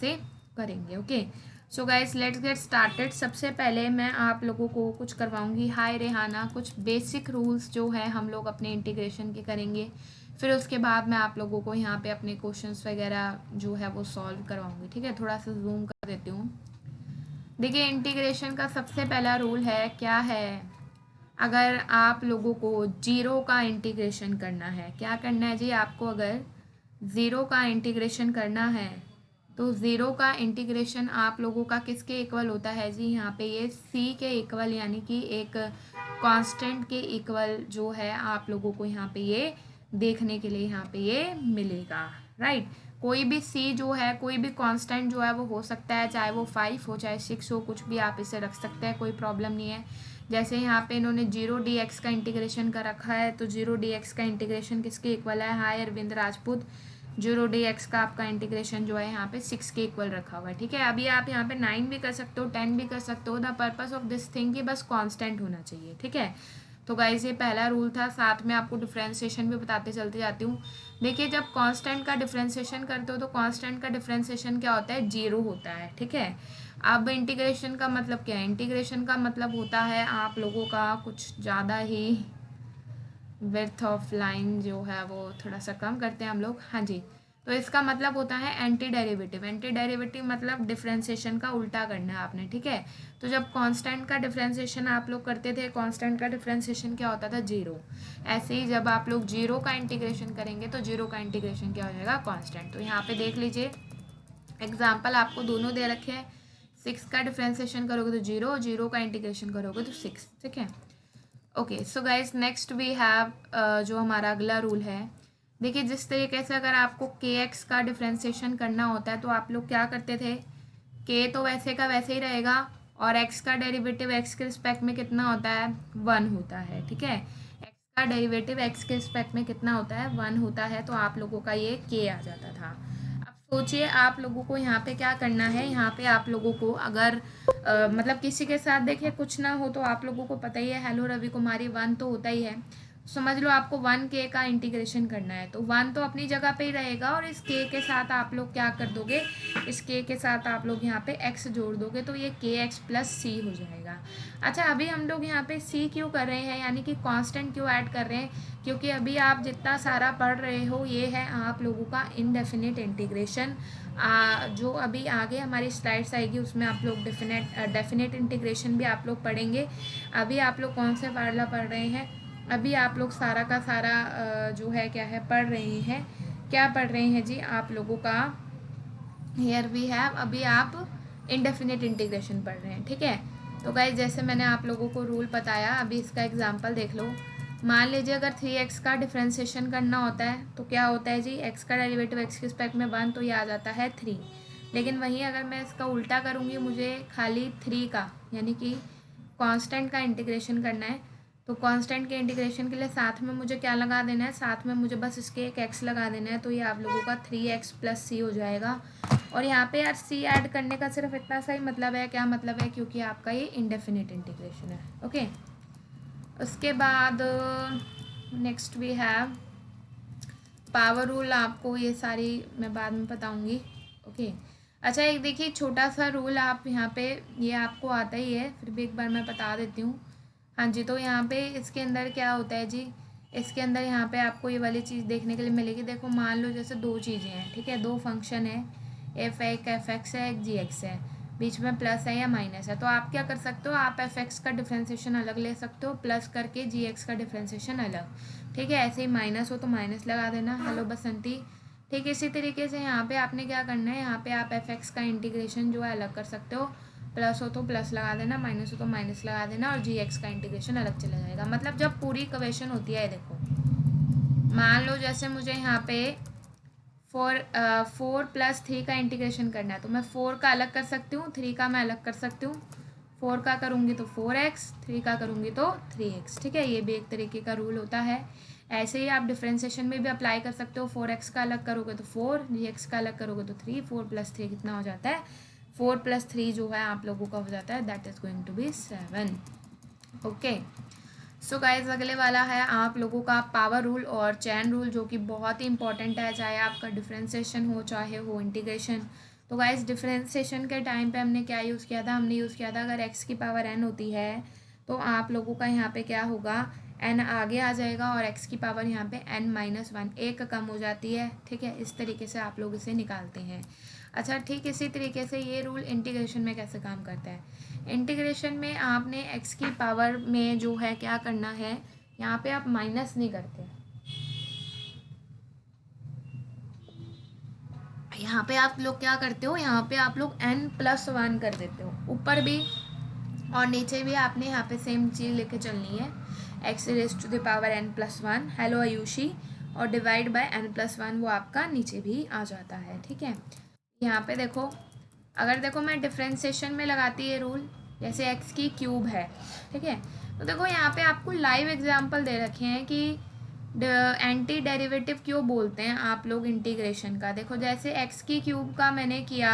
से करेंगे। Okay, so guys let's get started. सबसे पहले मैं आप लोगों को कुछ करवाऊंगी। हाय रेहाना, कुछ बेसिक रूल्स जो है हम लोग अपने इंटीग्रेशन के करेंगे, फिर उसके बाद मैं आप लोगों को यहाँ पे अपने क्वेश्चंस वगैरह जो है वो सॉल्व करवाऊंगी। ठीक है, थोड़ा सा जूम कर देती हूँ। देखिए, इंटीग्रेशन का सबसे पहला रूल है, क्या है, अगर आप लोगों को जीरो का इंटीग्रेशन करना है, क्या करना है जी आपको, अगर ज़ीरो का इंटीग्रेशन करना है तो ज़ीरो का इंटीग्रेशन आप लोगों का किसके इक्वल होता है जी, यहाँ पे ये सी के इक्वल, यानी कि एक कांस्टेंट के इक्वल जो है आप लोगों को यहाँ पे ये देखने के लिए यहाँ पे ये मिलेगा। राइट, कोई भी सी जो है, कोई भी कांस्टेंट जो है वो हो सकता है, चाहे वो 5 हो चाहे 6 हो, कुछ भी आप इसे रख सकते हैं, कोई प्रॉब्लम नहीं है। जैसे यहाँ पे इन्होंने जीरो डी एक्स का इंटीग्रेशन कर रखा है, तो जीरो डी एक्स का इंटीग्रेशन किसके इक्वल है, hi Arvind Rajput, zero d x का आपका इंटीग्रेशन जो है यहाँ पे 6 के इक्वल रखा हुआ है। ठीक है, अभी आप यहाँ पे 9 भी कर सकते हो, 10 भी कर सकते हो, the purpose of this thing कि बस कांस्टेंट होना चाहिए। ठीक है, तो गाइस ये पहला रूल था, साथ में आपको डिफ्रेंसिएशन भी बताते चलते जाती हूँ। देखिए, जब कांस्टेंट का डिफ्रेंसिएशन करते हो तो कांस्टेंट का डिफ्रेंसिएशन क्या होता है, जीरो होता है। ठीक है, अब इंटीग्रेशन का मतलब क्या है, इंटीग्रेशन का मतलब होता है आप लोगों का कुछ ज़्यादा ही विड्थ ऑफ लाइन जो है वो थोड़ा सा कम करते हैं हम लोग। हाँ जी, तो इसका मतलब होता है एंटी डेरिवेटिव। एंटी डेरिवेटिव मतलब डिफ्रेंसिएशन का उल्टा करना है आपने। ठीक है, तो जब कांस्टेंट का डिफ्रेंसिएशन आप लोग करते थे, कांस्टेंट का डिफ्रेंसिएशन क्या होता था, जीरो। ऐसे ही जब आप लोग जीरो का इंटीग्रेशन करेंगे तो जीरो का इंटीग्रेशन क्या हो जाएगा, कांस्टेंट। तो यहाँ पे देख लीजिए, एग्जाम्पल आपको दोनों दे रखे हैं। 6 का डिफ्रेंसिएशन करोगे तो जीरो, जीरो का इंटीग्रेशन करोगे तो 6। ठीक है, okay, so guys next we have जो हमारा अगला रूल है। देखिए, जिस तरीके से अगर आपको के एक्स का डिफ्रेंसिएशन करना होता है तो आप लोग क्या करते थे, के तो वैसे का वैसे ही रहेगा, और एक्स का डेरिवेटिव एक्स के रिस्पेक्ट में कितना होता है, 1 होता है। ठीक है, एक्स का डेरिवेटिव एक्स के रिस्पेक्ट में कितना होता है, 1 होता है, तो आप लोगों का ये के आ जाता था। अब सोचिए आप लोगों को यहाँ पे क्या करना है, यहाँ पे आप लोगों को अगर मतलब किसी के साथ देखिए कुछ ना हो तो आप लोगों को पता ही है, हेलो रवि कुमारी 1 तो होता ही है, समझ लो आपको 1 के का इंटीग्रेशन करना है, तो 1 तो अपनी जगह पे ही रहेगा, और इस के साथ आप लोग क्या कर दोगे, इस के साथ आप लोग यहाँ पे x जोड़ दोगे, तो ये के एक्स प्लस सी हो जाएगा। अच्छा, अभी हम लोग यहाँ पे c क्यों कर रहे हैं, यानी कि कांस्टेंट क्यों ऐड कर रहे हैं, क्योंकि अभी आप जितना सारा पढ़ रहे हो ये है आप लोगों का इनडेफिनिट इंटीग्रेशन। जो अभी आगे हमारी स्लाइड्स आएगी उसमें आप लोग डेफिनेट इंटीग्रेशन भी आप लोग पढ़ेंगे। अभी आप लोग कौन से वाला पढ़ रहे हैं, अभी आप लोग सारा का सारा जो है क्या है पढ़ रहे हैं, क्या पढ़ रहे हैं जी आप लोगों का, हियर वी हैव, अभी आप इनडेफिनिट इंटीग्रेशन पढ़ रहे हैं। ठीक है, तो गाइस जैसे मैंने आप लोगों को रूल बताया, अभी इसका एग्जांपल देख लो। मान लीजिए अगर 3x का डिफ्रेंसिएशन करना होता है तो क्या होता है जी, x का डेरिवेटिव x के रिस्पेक्ट में 1, तो ये आ जाता है 3। लेकिन वहीं अगर मैं इसका उल्टा करूँगी, मुझे खाली 3 का यानी कि कांस्टेंट का इंटीग्रेशन करना है, तो कांस्टेंट के इंटीग्रेशन के लिए साथ में मुझे क्या लगा देना है, साथ में मुझे बस इसके एक x लगा देना है, तो ये आप लोगों का 3x प्लस सी हो जाएगा। और यहाँ पे यार सी ऐड करने का सिर्फ इतना सा ही मतलब है, क्या मतलब है, क्योंकि आपका ये इंडेफिनिट इंटीग्रेशन है। ओके, उसके बाद next we have power rule, आपको ये सारी मैं बाद में बताऊंगी। ओके, अच्छा एक देखिए छोटा सा रूल, आप यहाँ पे ये आपको आता ही है, फिर भी एक बार मैं बता देती हूँ। हाँ जी, तो यहाँ पे इसके अंदर क्या होता है जी, इसके अंदर यहाँ पे आपको ये वाली चीज़ देखने के लिए मिलेगी। देखो मान लो जैसे दो चीज़ें हैं, ठीक है, दो फंक्शन है, एक एफ एक्स है, एक जी एक्स है, बीच में प्लस है या माइनस है, तो आप क्या कर सकते हो, आप एफ एक्स का डिफ्रेंसिएशन अलग ले सकते हो, प्लस करके जी एक्स का डिफ्रेंसिएशन अलग। ठीक है, ऐसे ही माइनस हो तो माइनस लगा देना, हेलो बसंती। ठीक है, इसी तरीके से यहाँ पे आपने क्या करना है, यहाँ पे आप एफ एक्स का इंटीग्रेशन जो है अलग कर सकते हो, प्लस हो तो प्लस लगा देना, माइनस हो तो माइनस लगा देना, और जी एक्स का इंटीग्रेशन अलग चला जाएगा। मतलब जब पूरी इक्वेशन होती है, देखो मान लो जैसे मुझे यहाँ पे 4 प्लस 3 का इंटीग्रेशन करना है, तो मैं 4 का अलग कर सकती हूँ, 3 का मैं अलग कर सकती हूँ। 4 का करूँगी तो 4x, 3 का करूँगी तो 3x। ठीक है, ये भी एक तरीके का रूल होता है। ऐसे ही आप डिफ्रेंसिएशन में भी अप्लाई कर सकते हो, 4x का अलग करोगे तो 4, gx का अलग करोगे तो 3, 4 प्लस 3 कितना हो जाता है, 4 प्लस 3 जो है आप लोगों का हो जाता है, that is going to be 7। Okay, so guys अगले वाला है आप लोगों का पावर रूल और चैन रूल, जो कि बहुत ही इंपॉर्टेंट है, चाहे आपका डिफ्रेंसिएशन हो चाहे हो इंटीग्रेशन। तो गाइस डिफरेंशिएशन के टाइम पे हमने क्या यूज़ किया था, हमने यूज़ किया था अगर x की पावर n होती है तो आप लोगों का यहाँ पे क्या होगा, n आगे आ जाएगा और x की पावर यहाँ पे n-1 एक कम हो जाती है। ठीक है, इस तरीके से आप लोग इसे निकालते हैं। अच्छा ठीक इसी तरीके से ये रूल इंटीग्रेशन में कैसे काम करता है। इंटीग्रेशन में आपने x की पावर में जो है क्या करना है, यहाँ पे आप माइनस नहीं करते, यहाँ पे आप लोग क्या करते हो, यहाँ पे आप लोग n+1 कर देते हो, ऊपर भी और नीचे भी आपने यहाँ पे सेम चीज़ लेके चलनी है, x⁻n+1 हेलो आयुषी, और डिवाइड बाय n+1 वो आपका नीचे भी आ जाता है। ठीक है, यहाँ पे देखो, अगर देखो मैं डिफ्रेंसिएशन में लगाती है रूल, जैसे x³ है, ठीक है, तो देखो यहाँ पे आपको लाइव एग्जांपल दे रखे हैं कि एंटी डेरिवेटिव क्यों बोलते हैं आप लोग इंटीग्रेशन का। देखो जैसे x³ का मैंने किया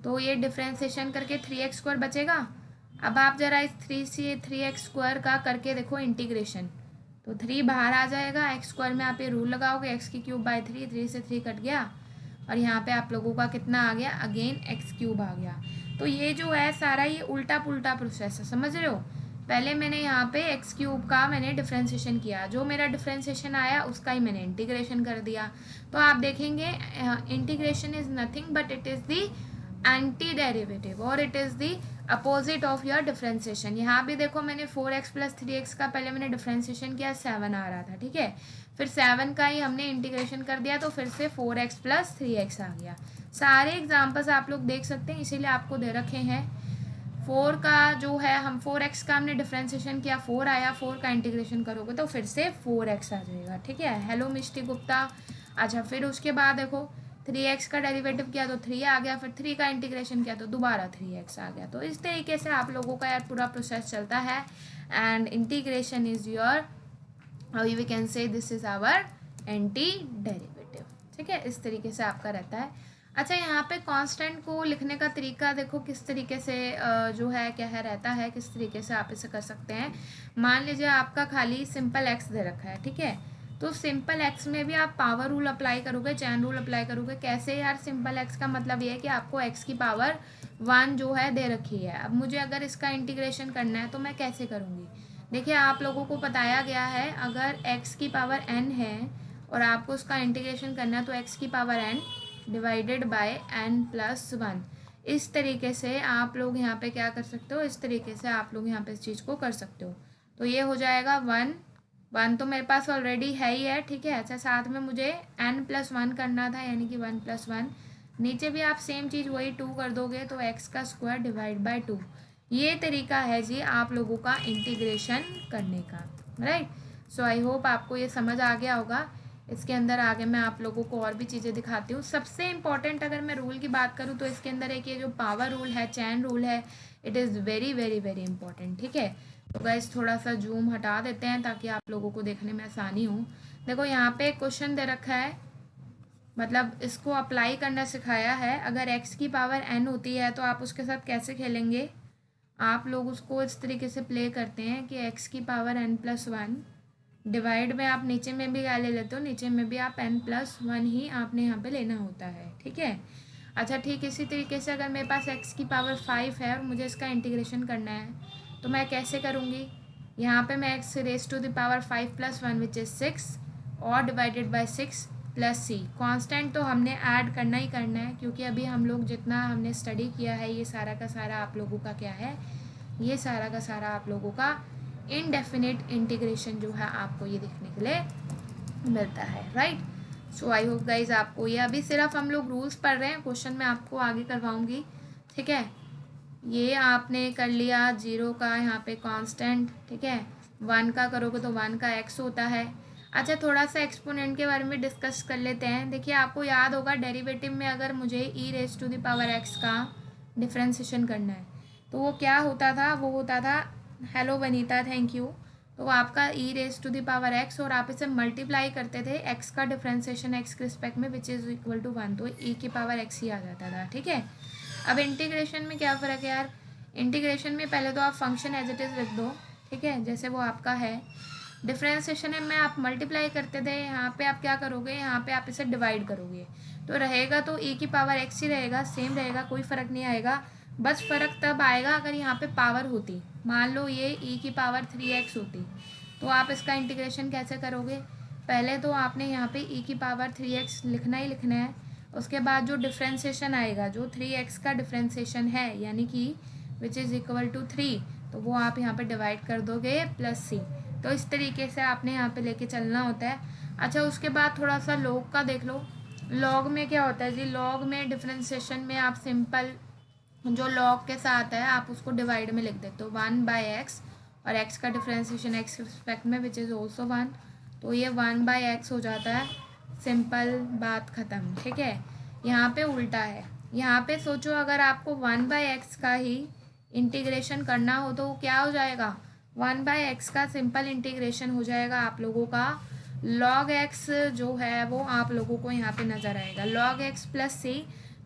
तो ये डिफ्रेंसिएशन करके 3x² बचेगा। अब आप ज़रा इस 3 से 3x² का करके देखो इंटीग्रेशन, तो 3 बाहर आ जाएगा, x² में आप ये रूल लगाओगे x³/3, 3 से 3 कट गया और यहाँ पे आप लोगों का कितना आ गया, अगेन x³ आ गया। तो ये जो है सारा ये उल्टा पुल्टा प्रोसेस है, समझ रहे हो। पहले मैंने यहाँ पे x³ का मैंने डिफ्रेंसिएशन किया, जो मेरा डिफ्रेंसिएशन आया उसका ही मैंने इंटीग्रेशन कर दिया। तो आप देखेंगे integration is nothing but it is the anti derivative और it is the opposite of your differentiation. यहाँ भी देखो मैंने 4x + 3x का पहले मैंने डिफ्रेंसिएशन किया, 7 आ रहा था, ठीक है, फिर 7 का ही हमने इंटीग्रेशन कर दिया तो फिर से 4x + 3x आ गया। सारे एग्जाम्पल्स आप लोग देख सकते हैं, इसीलिए आपको दे रखे हैं। 4 का जो है हम 4x का हमने डिफ्रेंसिएशन किया, 4 आया, 4 का इंटीग्रेशन करोगे तो फिर से 4x आ जाएगा। ठीक है, हेलो मिष्टी गुप्ता। अच्छा फिर उसके बाद देखो 3x का डेरिवेटिव किया तो 3 आ गया, फिर 3 का इंटीग्रेशन किया तो दोबारा 3x आ गया। तो इस तरीके से आप लोगों का यार पूरा प्रोसेस चलता है and integration is your, we can say this is our anti derivative. ठीक है, इस तरीके से आपका रहता है। अच्छा यहाँ पे कांस्टेंट को लिखने का तरीका देखो किस तरीके से जो है क्या है रहता है, किस तरीके से आप इसे कर सकते हैं। मान लीजिए आपका खाली सिंपल एक्स दे रखा है, ठीक है, तो सिंपल एक्स में भी आप पावर रूल अप्लाई करोगे, चैन रूल अप्लाई करोगे। कैसे यार, सिंपल एक्स का मतलब ये है कि आपको एक्स की पावर 1 जो है दे रखी है। अब मुझे अगर इसका इंटीग्रेशन करना है तो मैं कैसे करूँगी। देखिए आप लोगों को बताया गया है अगर x की पावर n है और आपको उसका इंटीग्रेशन करना है तो x की power n divided by n+1। इस तरीके से आप लोग यहाँ पे क्या कर सकते हो, इस तरीके से आप लोग यहाँ पे इस चीज़ को कर सकते हो। तो ये हो जाएगा 1 तो मेरे पास ऑलरेडी है ही है, ठीक है। अच्छा साथ में मुझे n+1 करना था, यानी कि 1+1। नीचे भी आप सेम चीज़ वही 2 कर दोगे तो x² डिवाइड बाय 2। ये तरीका है जी आप लोगों का इंटीग्रेशन करने का, राइट। सो आई होप आपको ये समझ आ गया होगा। इसके अंदर आगे मैं आप लोगों को और भी चीज़ें दिखाती हूँ। सबसे इम्पॉर्टेंट अगर मैं रूल की बात करूँ तो इसके अंदर एक ये जो पावर रूल है, चैन रूल है, it is very very very important. ठीक है, तो गाइस थोड़ा सा जूम हटा देते हैं ताकि आप लोगों को देखने में आसानी हो। देखो यहाँ पे क्वेश्चन दे रखा है, मतलब इसको अप्लाई करना सिखाया है। अगर x की पावर n होती है तो आप उसके साथ कैसे खेलेंगे, आप लोग उसको इस तरीके से प्ले करते हैं कि x की पावर n+1 डिवाइड में आप नीचे में भी क्या ले लेते हो, नीचे में भी आप n+1 ही आपने यहाँ पे लेना होता है। ठीक है, अच्छा ठीक इसी तरीके से अगर मेरे पास x की पावर 5 है और मुझे इसका इंटीग्रेशन करना है तो मैं कैसे करूँगी। यहाँ पे मैं x⁻5 + 1 विच इज़ 6 और डिवाइडेड बाय 6 + c। कांस्टेंट तो हमने ऐड करना ही करना है क्योंकि अभी हम लोग जितना हमने स्टडी किया है ये सारा का सारा आप लोगों का क्या है, ये सारा का सारा आप लोगों का इनडेफिनिट इंटीग्रेशन जो है आपको ये देखने के लिए मिलता है, right. So I hope guys आपको ये, अभी सिर्फ हम लोग रूल्स पढ़ रहे हैं, क्वेश्चन मैं आपको आगे करवाऊंगी। ठीक है, ये आपने कर लिया 0 का यहाँ पे कांस्टेंट, ठीक है, 1 का करोगे तो 1 का x होता है। अच्छा थोड़ा सा एक्सपोनेंट के बारे में डिस्कस कर लेते हैं। देखिए आपको याद होगा डेरिवेटिव में अगर मुझे e⁻x का डिफ्रेंसिएशन करना है तो वो क्या होता था, वो होता था, हेलो वनीता थैंक यू, तो आपका e⁻x और आप इसे मल्टीप्लाई करते थे x का डिफ्रेंसिएशन x के रिस्पेक्ट में विच इज़ इक्वल टू 1, तो e⁻x ही आ जाता था। ठीक है, अब इंटीग्रेशन में क्या फ़र्क है यार, इंटीग्रेशन में पहले तो आप फंक्शन एज इट इज़ लिख दो, ठीक है, जैसे वो आपका है। डिफ्रेंसिएशन में आप मल्टीप्लाई करते थे, यहाँ पे आप क्या करोगे, यहाँ पे आप इसे डिवाइड करोगे। तो रहेगा तो e की पावर x ही रहेगा, सेम रहेगा, कोई फ़र्क नहीं आएगा। बस फ़र्क तब आएगा अगर यहाँ पे पावर होती, मान लो ये e की पावर 3x होती, तो आप इसका इंटीग्रेशन कैसे करोगे? पहले तो आपने यहाँ पे e की पावर 3x लिखना ही लिखना है, उसके बाद जो डिफ्रेंशिएशन आएगा, जो 3x का डिफ्रेंशिएशन है यानी कि विच इज़ इक्वल टू 3, तो वो आप यहाँ पे डिवाइड कर दोगे प्लस c। तो इस तरीके से आपने यहाँ पे लेके चलना होता है। अच्छा, उसके बाद थोड़ा सा लॉग का देख लो। लॉग में क्या होता है जी? लॉग में डिफ्रेंशिएशन में आप सिंपल जो लॉग के साथ है आप उसको डिवाइड में लिख देते हो 1/x, और x का डिफ्रेंशिएशन x रिस्पेक्ट में विच इज़ ऑल्सो 1, तो ये 1/x हो जाता है। सिंपल, बात ख़त्म। ठीक है, यहाँ पे उल्टा है। यहाँ पे सोचो अगर आपको 1/x का ही इंटीग्रेशन करना हो तो क्या हो जाएगा? 1/x का सिंपल इंटीग्रेशन हो जाएगा आप लोगों का log x जो है वो आप लोगों को यहाँ पे नज़र आएगा log x प्लस c।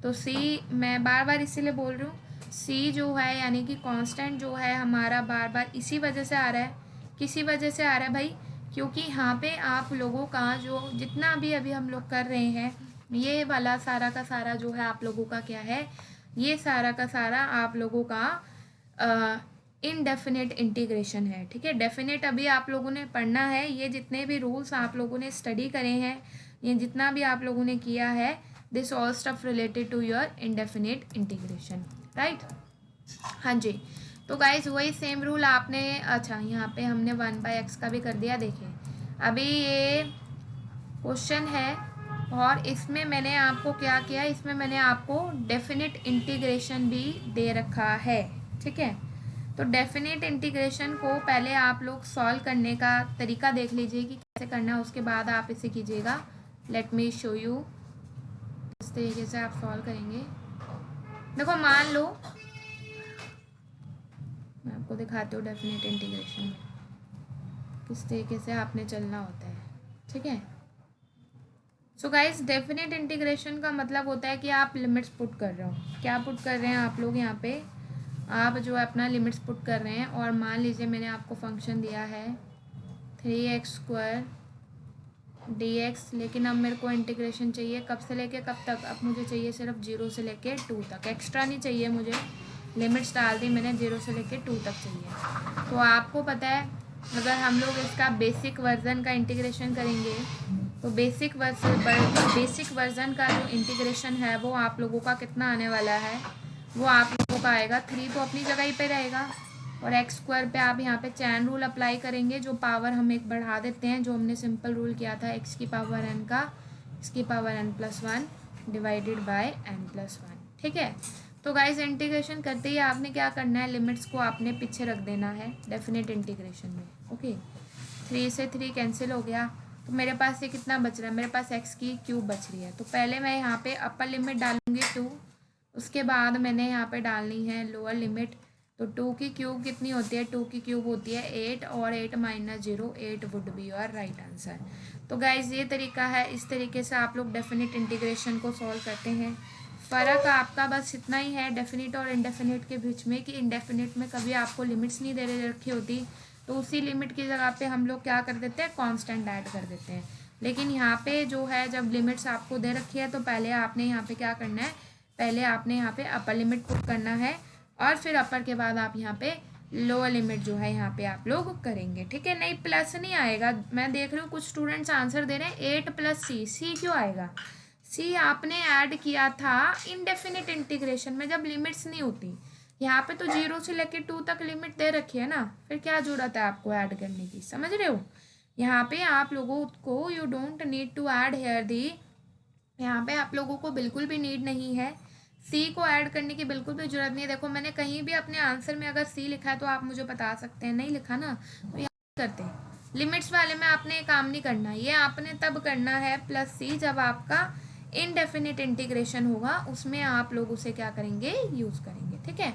तो c मैं बार बार इसीलिए बोल रही हूँ, c जो है यानी कि कांस्टेंट जो है हमारा बार बार इसी वजह से आ रहा है। किसी वजह से आ रहा है भाई? क्योंकि यहाँ पे आप लोगों का जो जितना भी अभी हम लोग कर रहे हैं, ये वाला सारा का सारा जो है आप लोगों का क्या है? ये सारा का सारा आप लोगों का इनडेफिनेट इंटीग्रेशन है। ठीक है, डेफिनेट अभी आप लोगों ने पढ़ना है। ये जितने भी रूल्स आप लोगों ने स्टडी करे हैं, ये जितना भी आप लोगों ने किया है, this all stuff related to your indefinite integration, right? हाँ जी, तो गाइज वही सेम रूल आपने, अच्छा यहाँ पे हमने 1/x का भी कर दिया। देखिए अभी ये क्वेश्चन है और इसमें मैंने आपको क्या किया, इसमें मैंने आपको डेफिनेट इंटीग्रेशन भी दे रखा है। ठीक है, तो डेफिनेट इंटीग्रेशन को पहले आप लोग सॉल्व करने का तरीका देख लीजिए कि कैसे करना है, उसके बाद आप इसे कीजिएगा। लेट मी शो यू किस तरीके से आप सॉल्व करेंगे। देखो मान लो मैं आपको दिखाती हूँ डेफिनेट इंटीग्रेशन में किस तरीके से आपने चलना होता है। ठीक है, सो गाइस डेफिनेट इंटीग्रेशन का मतलब होता है कि आप लिमिट्स पुट कर रहे हो। क्या पुट कर रहे हैं आप लोग? यहाँ पे आप जो है अपना लिमिट्स पुट कर रहे हैं, और मान लीजिए मैंने आपको फंक्शन दिया है 3x² dx, लेकिन अब मेरे को इंटीग्रेशन चाहिए कब से लेके कब तक? अब मुझे चाहिए सिर्फ 0 से लेके 2 तक, एक्स्ट्रा नहीं चाहिए मुझे। लिमिट्स डाल दी मैंने, 0 से लेके 2 तक चाहिए। तो आपको पता है अगर हम लोग इसका बेसिक वर्जन का इंटीग्रेशन करेंगे तो बेसिक वर्जन का जो इंटीग्रेशन है वो आप लोगों का कितना आने वाला है? वो आप लोगों का आएगा 3 तो अपनी जगह ही पे रहेगा, और x² पे आप यहाँ पे चैन रूल अप्लाई करेंगे, जो पावर हम एक बढ़ा देते हैं, जो हमने सिंपल रूल किया था x की पावर n का, x की power n+1 divided by n+1। ठीक है, तो गाइस इंटीग्रेशन करते ही आपने क्या करना है? लिमिट्स को आपने पीछे रख देना है डेफिनेट इंटीग्रेशन में। ओके, 3 से 3 कैंसिल हो गया, तो मेरे पास ये कितना बच रहा है? मेरे पास x³ बच रही है। तो पहले मैं यहाँ पे अपर लिमिट डालूंगी 2, उसके बाद मैंने यहाँ पे डालनी है लोअर लिमिट। तो 2 की क्यूब कितनी होती है? 2 की क्यूब होती है 8, और 8 - 0 8 would be your right answer. तो गाइज ये तरीका है, इस तरीके से आप लोग डेफिनेट इंटीग्रेशन को सॉल्व करते हैं। फ़र्क आपका बस इतना ही है डेफिनेट और इनडेफिनेट के बीच में कि इनडेफिनेट में कभी आपको लिमिट्स नहीं दे रखी होती, तो उसी लिमिट की जगह पे हम लोग क्या कर देते हैं? कांस्टेंट ऐड कर देते हैं। लेकिन यहाँ पे जो है जब लिमिट्स आपको दे रखी है तो पहले आपने यहाँ पे क्या करना है? पहले आपने यहाँ पे अपर लिमिट पुट करना है, और फिर अपर के बाद आप यहाँ पे लोअर लिमिट जो है यहाँ पे आप लोग करेंगे। ठीक है, नहीं प्लस नहीं आएगा। मैं देख रही हूँ कुछ स्टूडेंट्स आंसर दे रहे हैं 8 + c। c क्यों आएगा? c आपने ऐड किया था इनडेफिनेट इंटीग्रेशन में जब लिमिट्स नहीं होती। यहाँ पे तो 0 से लेके 2 तक लिमिट दे रखी है ना, फिर क्या जरूरत है आपको ऐड करने की? समझ रहे हो? यहाँ पे आप लोगों को you don't need to add here the, यहाँ पे आप लोगों को बिल्कुल भी नीड नहीं है सी को ऐड करने की, बिल्कुल भी जरूरत नहीं है। देखो मैंने कहीं भी अपने आंसर में अगर सी लिखा है तो आप मुझे बता सकते हैं, नहीं लिखा ना तो यहाँ करते हैं। लिमिट्स वाले में आपने काम नहीं करना, ये आपने तब करना है +c जब आपका इनडेफिनेट इंटीग्रेशन होगा, उसमें आप लोग उसे क्या करेंगे? यूज़ करेंगे। ठीक है,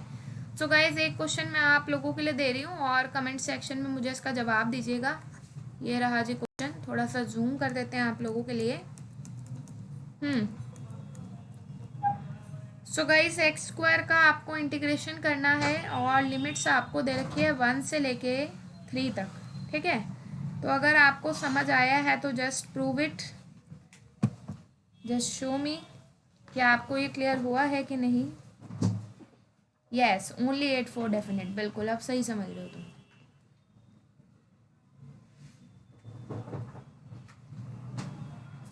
सो गाइज एक क्वेश्चन मैं आप लोगों के लिए दे रही हूँ और कमेंट सेक्शन में मुझे इसका जवाब दीजिएगा। ये रहा जी क्वेश्चन, थोड़ा सा जूम कर देते हैं आप लोगों के लिए। सो गाइस x² का आपको इंटीग्रेशन करना है और लिमिट्स आपको दे रखी है 1 से लेके 3 तक। ठीक है, तो अगर आपको समझ आया है तो just prove it, just show मी क्या आपको ये क्लियर हुआ है कि नहीं? यस, ओनली 8 फॉर डेफिनेट, बिल्कुल आप सही समझ रहे हो तुम।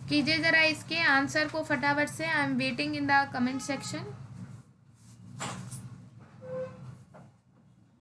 कीजिए ज़रा इसके आंसर को फटाफट से। I am waiting in the comment section.